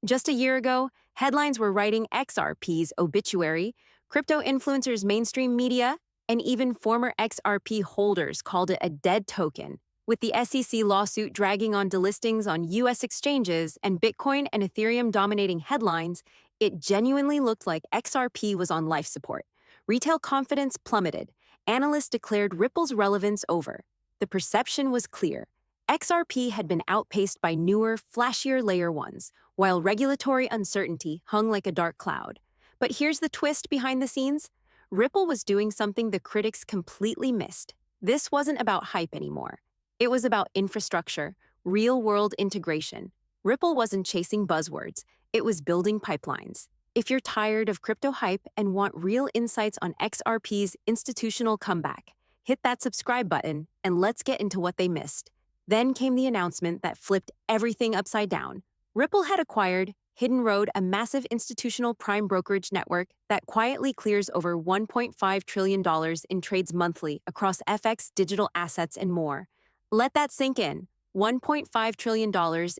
Just a year ago, headlines were writing XRP's obituary, crypto influencers, mainstream media, and even former XRP holders called it a dead token. With the SEC lawsuit dragging on delistings on US exchanges and Bitcoin and Ethereum dominating headlines, it genuinely looked like XRP was on life support. Retail confidence plummeted. Analysts declared Ripple's relevance over. The perception was clear. XRP had been outpaced by newer, flashier layer ones, while regulatory uncertainty hung like a dark cloud. But here's the twist behind the scenes. Ripple was doing something the critics completely missed. This wasn't about hype anymore. It was about infrastructure, real-world integration. Ripple wasn't chasing buzzwords. It was building pipelines. If you're tired of crypto hype and want real insights on XRP's institutional comeback, hit that subscribe button and let's get into what they missed. Then came the announcement that flipped everything upside down. Ripple had acquired Hidden Road, a massive institutional prime brokerage network that quietly clears over $1.5 trillion in trades monthly across FX, digital assets, and more. Let that sink in. $1.5 trillion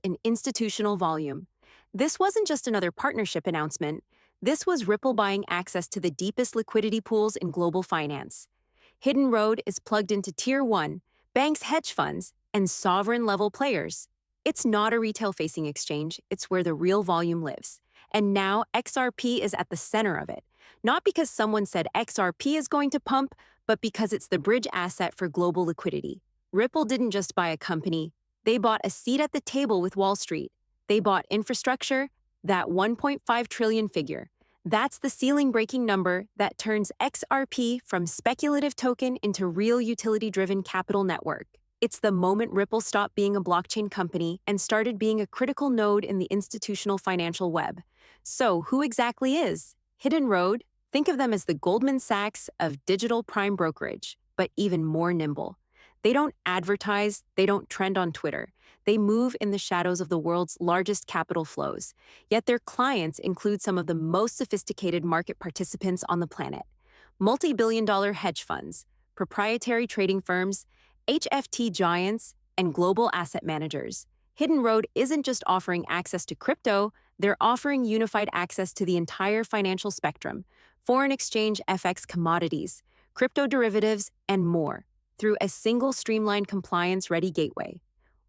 in institutional volume. This wasn't just another partnership announcement. This was Ripple buying access to the deepest liquidity pools in global finance. Hidden Road is plugged into Tier 1, banks, hedge funds, and sovereign-level players. It's not a retail-facing exchange, it's where the real volume lives. And now XRP is at the center of it. Not because someone said XRP is going to pump, but because it's the bridge asset for global liquidity. Ripple didn't just buy a company, they bought a seat at the table with Wall Street. They bought infrastructure, that 1.5 trillion figure. That's the ceiling-breaking number that turns XRP from speculative token into real utility-driven capital network. It's the moment Ripple stopped being a blockchain company and started being a critical node in the institutional financial web. So, who exactly is Hidden Road? Think of them as the Goldman Sachs of digital prime brokerage, but even more nimble. They don't advertise, they don't trend on Twitter. They move in the shadows of the world's largest capital flows. Yet their clients include some of the most sophisticated market participants on the planet. Multi-billion-dollar hedge funds, proprietary trading firms, HFT giants, and global asset managers. Hidden Road isn't just offering access to crypto, they're offering unified access to the entire financial spectrum, foreign exchange, FX, commodities, crypto derivatives, and more, through a single streamlined compliance-ready gateway.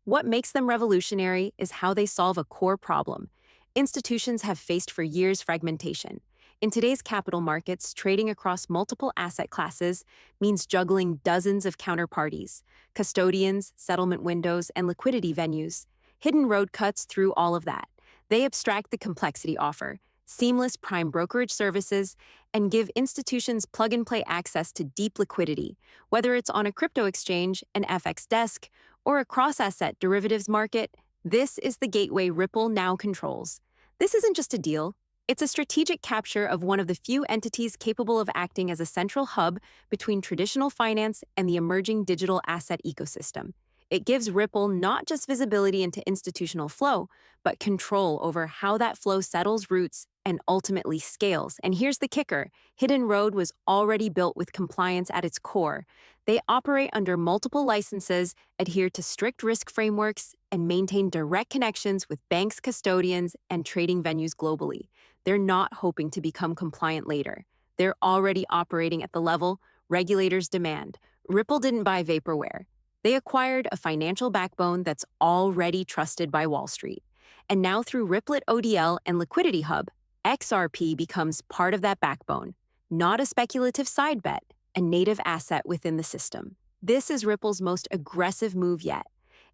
What makes them revolutionary is how they solve a core problem institutions have faced for years: fragmentation. In today's capital markets, trading across multiple asset classes means juggling dozens of counterparties, custodians, settlement windows, and liquidity venues. Hidden Road cuts through all of that. They abstract the complexity, offer seamless prime brokerage services, and give institutions plug-and-play access to deep liquidity, whether it's on a crypto exchange, an FX desk, or a cross-asset derivatives market. This is the gateway Ripple now controls. This isn't just a deal. It's a strategic capture of one of the few entities capable of acting as a central hub between traditional finance and the emerging digital asset ecosystem. It gives Ripple not just visibility into institutional flow, but control over how that flow settles roots and ultimately scales. And here's the kicker: Hidden Road was already built with compliance at its core. They operate under multiple licenses, adhere to strict risk frameworks, and maintain direct connections with banks, custodians, and trading venues globally. They're not hoping to become compliant later. They're already operating at the level regulators demand. Ripple didn't buy vaporware. They acquired a financial backbone that's already trusted by Wall Street. And now through Ripplet ODL and Liquidity Hub, XRP becomes part of that backbone, not a speculative side bet, a native asset within the system. This is Ripple's most aggressive move yet.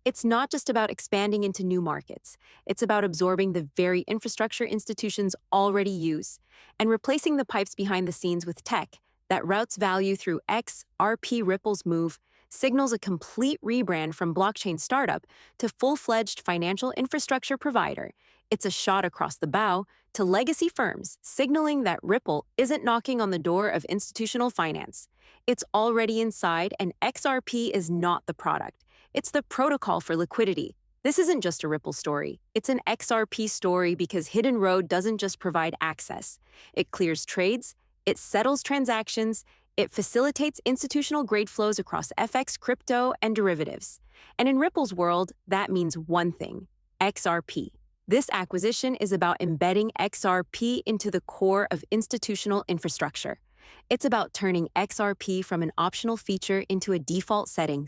It's not just about expanding into new markets. It's about absorbing the very infrastructure institutions already use and replacing the pipes behind the scenes with tech that routes value through XRP. Ripple's move signals a complete rebrand from blockchain startup to full-fledged financial infrastructure provider. It's a shot across the bow to legacy firms, signaling that Ripple isn't knocking on the door of institutional finance. It's already inside, and XRP is not the product. It's the protocol for liquidity. This isn't just a Ripple story. It's an XRP story because Hidden Road doesn't just provide access. It clears trades, it settles transactions, it facilitates institutional-grade flows across FX, crypto, and derivatives. And in Ripple's world, that means one thing: XRP. This acquisition is about embedding XRP into the core of institutional infrastructure. It's about turning XRP from an optional feature into a default setting.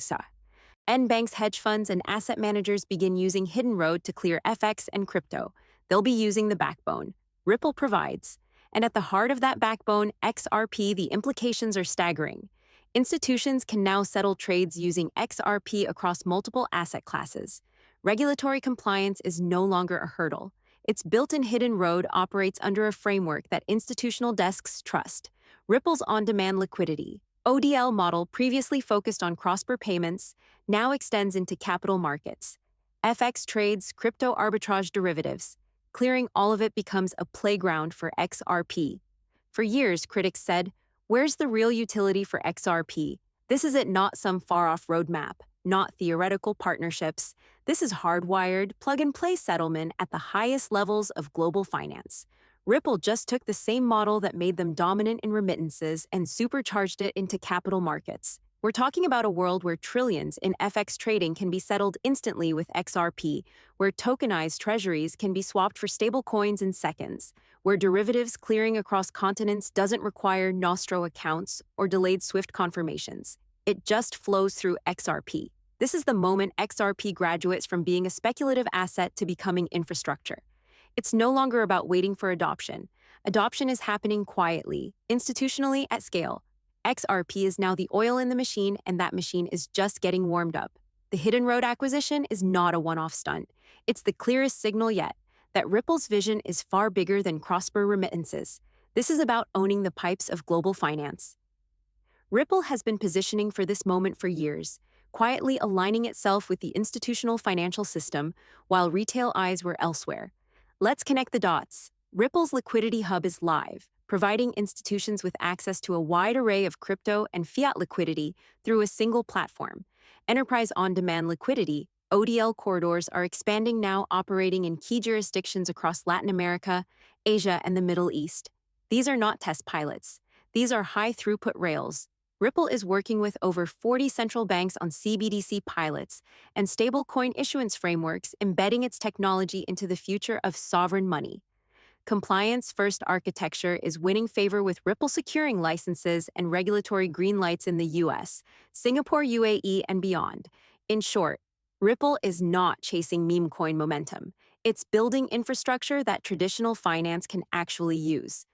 Banks, hedge funds, and asset managers begin using Hidden Road to clear FX and crypto. They'll be using the backbone Ripple provides. And at the heart of that backbone, XRP, the implications are staggering. Institutions can now settle trades using XRP across multiple asset classes. Regulatory compliance is no longer a hurdle. Its built-in Hidden Road operates under a framework that institutional desks trust. Ripple's on-demand liquidity, ODL model, previously focused on cross-border payments, now extends into capital markets. FX trades, crypto arbitrage derivatives. Clearing all of it becomes a playground for XRP. For years, critics said, where's the real utility for XRP? This is it, not some far-off roadmap, not theoretical partnerships. This is hardwired, plug-and-play settlement at the highest levels of global finance. Ripple just took the same model that made them dominant in remittances and supercharged it into capital markets. We're talking about a world where trillions in FX trading can be settled instantly with XRP, where tokenized treasuries can be swapped for stable coins in seconds, where derivatives clearing across continents doesn't require Nostro accounts or delayed SWIFT confirmations. It just flows through XRP. This is the moment XRP graduates from being a speculative asset to becoming infrastructure. It's no longer about waiting for adoption. Adoption is happening quietly, institutionally at scale. XRP is now the oil in the machine, and that machine is just getting warmed up. The Hidden Road acquisition is not a one-off stunt. It's the clearest signal yet that Ripple's vision is far bigger than cross-border remittances. This is about owning the pipes of global finance. Ripple has been positioning for this moment for years, quietly aligning itself with the institutional financial system while retail eyes were elsewhere. Let's connect the dots. Ripple's liquidity hub is live, providing institutions with access to a wide array of crypto and fiat liquidity through a single platform. Enterprise on-demand liquidity, ODL corridors, are expanding now, operating in key jurisdictions across Latin America, Asia, and the Middle East. These are not test pilots. These are high-throughput rails. Ripple is working with over 40 central banks on CBDC pilots and stablecoin issuance frameworks, embedding its technology into the future of sovereign money. Compliance-first architecture is winning favor with Ripple securing licenses and regulatory green lights in the US, Singapore, UAE, and beyond. In short, Ripple is not chasing meme coin momentum. It's building infrastructure that traditional finance can actually use.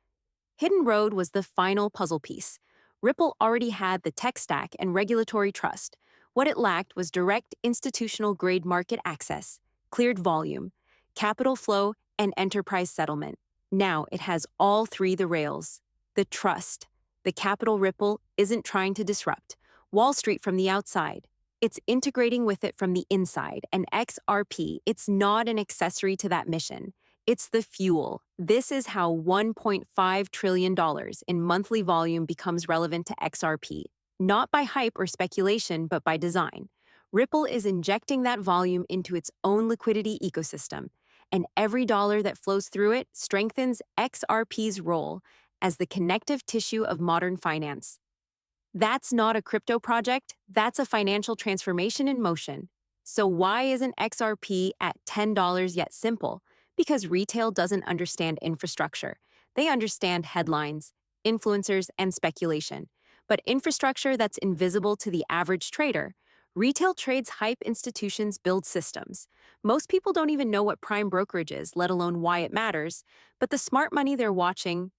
Hidden Road was the final puzzle piece. Ripple already had the tech stack and regulatory trust. What it lacked was direct institutional-grade market access, cleared volume, capital flow, and enterprise settlement. Now it has all three: the rails, the trust, the capital. Ripple isn't trying to disrupt Wall Street from the outside. It's integrating with it from the inside, and XRP, it's not an accessory to that mission. It's the fuel. This is how $1.5 trillion in monthly volume becomes relevant to XRP, not by hype or speculation, but by design. Ripple is injecting that volume into its own liquidity ecosystem, and every dollar that flows through it strengthens XRP's role as the connective tissue of modern finance. That's not a crypto project, that's a financial transformation in motion. So why isn't XRP at $10 yet? Simple. Because retail doesn't understand infrastructure. They understand headlines, influencers, and speculation. But infrastructure that's invisible to the average trader. Retail trades hype, institutions build systems. Most people don't even know what prime brokerage is, let alone why it matters. But the smart money they're watching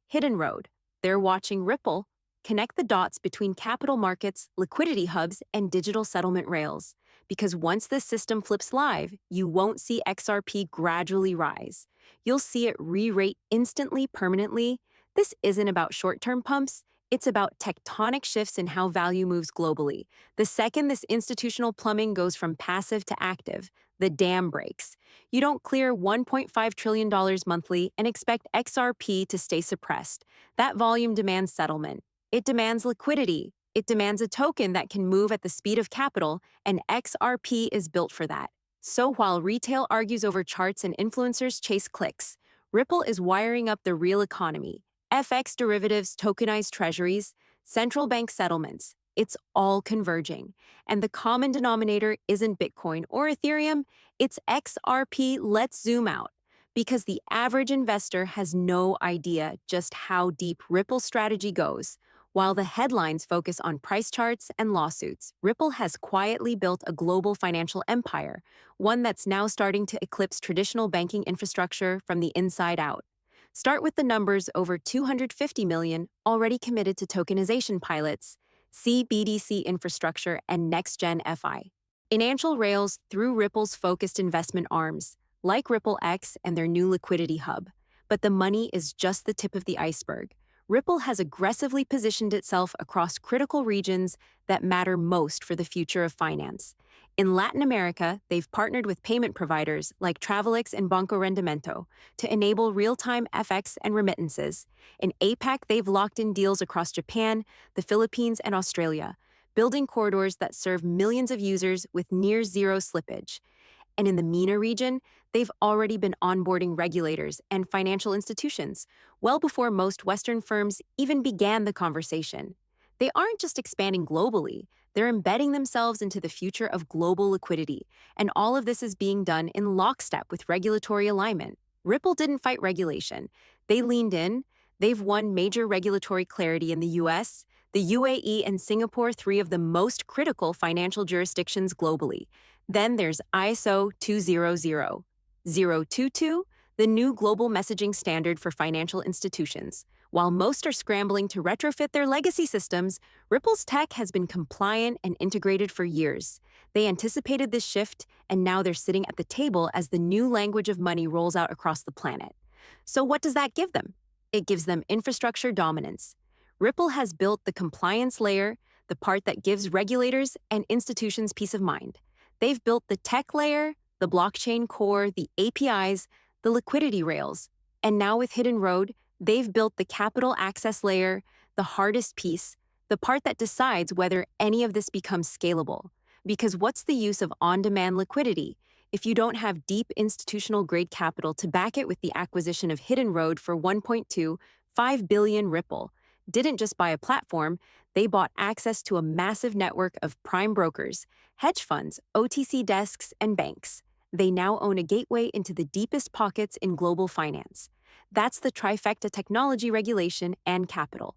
Hidden Road. They're watching Ripple. Connect the dots between capital markets, liquidity hubs, and digital settlement rails. Because once this system flips live, you won't see XRP gradually rise. You'll see it re-rate instantly, permanently. This isn't about short-term pumps. It's about tectonic shifts in how value moves globally. The second this institutional plumbing goes from passive to active, the dam breaks. You don't clear $1.5 trillion monthly and expect XRP to stay suppressed. That volume demands settlement. It demands liquidity. It demands a token that can move at the speed of capital, and XRP is built for that. So while retail argues over charts and influencers chase clicks, Ripple is wiring up the real economy. FX derivatives, tokenized treasuries, central bank settlements. It's all converging. And the common denominator isn't Bitcoin or Ethereum, it's XRP. Let's zoom out. Because the average investor has no idea just how deep Ripple's strategy goes. While the headlines focus on price charts and lawsuits, Ripple has quietly built a global financial empire, one that's now starting to eclipse traditional banking infrastructure from the inside out. Start with the numbers: over 250 million already committed to tokenization pilots, CBDC infrastructure, and next-gen FI. Financial rails through Ripple's focused investment arms, like Ripple X and their new liquidity hub. But the money is just the tip of the iceberg. Ripple has aggressively positioned itself across critical regions that matter most for the future of finance. In Latin America, they've partnered with payment providers like Travelex and Banco Rendimento to enable real-time FX and remittances. In APAC, they've locked in deals across Japan, the Philippines, and Australia, building corridors that serve millions of users with near-zero slippage. And in the MENA region, they've already been onboarding regulators and financial institutions well before most Western firms even began the conversation. They aren't just expanding globally, they're embedding themselves into the future of global liquidity, and all of this is being done in lockstep with regulatory alignment. Ripple didn't fight regulation. They leaned in. They've won major regulatory clarity in the US, the UAE, and Singapore, three of the most critical financial jurisdictions globally. Then there's ISO 20022, the new global messaging standard for financial institutions. While most are scrambling to retrofit their legacy systems, Ripple's tech has been compliant and integrated for years. They anticipated this shift, and now they're sitting at the table as the new language of money rolls out across the planet. So what does that give them? It gives them infrastructure dominance. Ripple has built the compliance layer, the part that gives regulators and institutions peace of mind. They've built the tech layer, the blockchain core, the APIs, the liquidity rails. And now with Hidden Road, they've built the capital access layer, the hardest piece, the part that decides whether any of this becomes scalable. Because what's the use of on-demand liquidity if you don't have deep institutional-grade capital to back it? With the acquisition of Hidden Road for $1.25 billion, Ripple didn't just buy a platform, they bought access to a massive network of prime brokers, hedge funds, OTC desks, and banks. They now own a gateway into the deepest pockets in global finance. That's the trifecta: technology, regulation, and capital.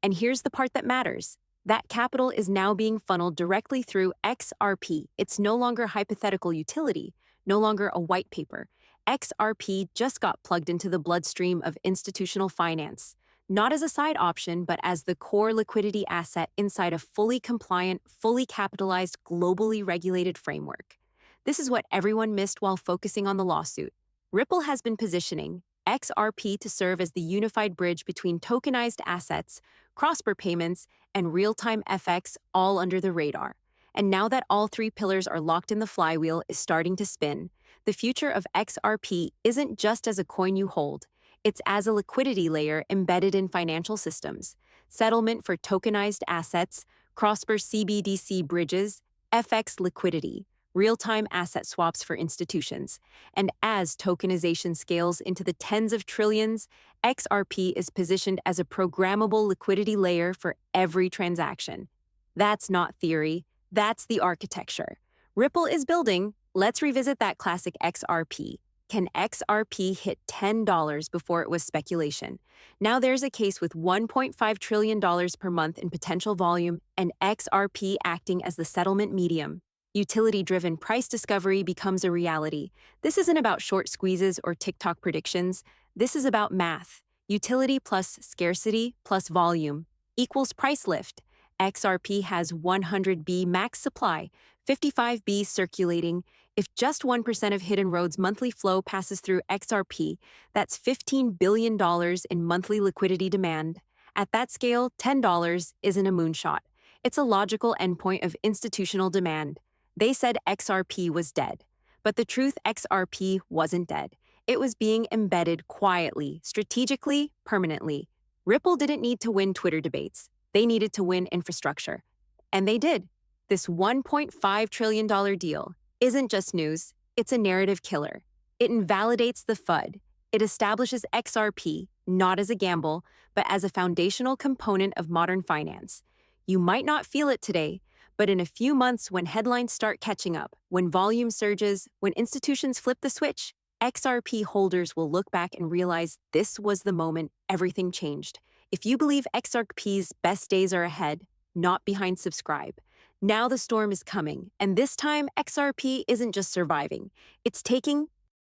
And here's the part that matters. That capital is now being funneled directly through XRP. It's no longer hypothetical utility, no longer a white paper. XRP just got plugged into the bloodstream of institutional finance, not as a side option, but as the core liquidity asset inside a fully compliant, fully capitalized, globally regulated framework. This is what everyone missed while focusing on the lawsuit. Ripple has been positioning XRP to serve as the unified bridge between tokenized assets, cross-border payments, and real-time FX, all under the radar. And now that all three pillars are locked in, the flywheel is starting to spin. The future of XRP isn't just as a coin you hold. It's as a liquidity layer embedded in financial systems, settlement for tokenized assets, cross-border CBDC bridges, FX liquidity, real-time asset swaps for institutions. And as tokenization scales into the tens of trillions, XRP is positioned as a programmable liquidity layer for every transaction. That's not theory, that's the architecture Ripple is building. Let's revisit that classic XRP. Can XRP hit $10 before it was speculation? Now there's a case with $1.5 trillion per month in potential volume, and XRP acting as the settlement medium. Utility-driven price discovery becomes a reality. This isn't about short squeezes or TikTok predictions. This is about math. Utility plus scarcity plus volume equals price lift. XRP has 100B max supply, 55B circulating. If just 1% of Hidden Road's monthly flow passes through XRP, that's $15 billion in monthly liquidity demand. At that scale, $10 isn't a moonshot. It's a logical endpoint of institutional demand. They said XRP was dead. But the truth, XRP wasn't dead. It was being embedded quietly, strategically, permanently. Ripple didn't need to win Twitter debates. They needed to win infrastructure. And they did. This $1.5 trillion deal isn't just news, it's a narrative killer. It invalidates the FUD. It establishes XRP not as a gamble, but as a foundational component of modern finance. You might not feel it today, but in a few months, when headlines start catching up, when volume surges, when institutions flip the switch, XRP holders will look back and realize this was the moment everything changed. If you believe XRP's best days are ahead, not behind, subscribe. Now the storm is coming, and this time XRP isn't just surviving, it's taking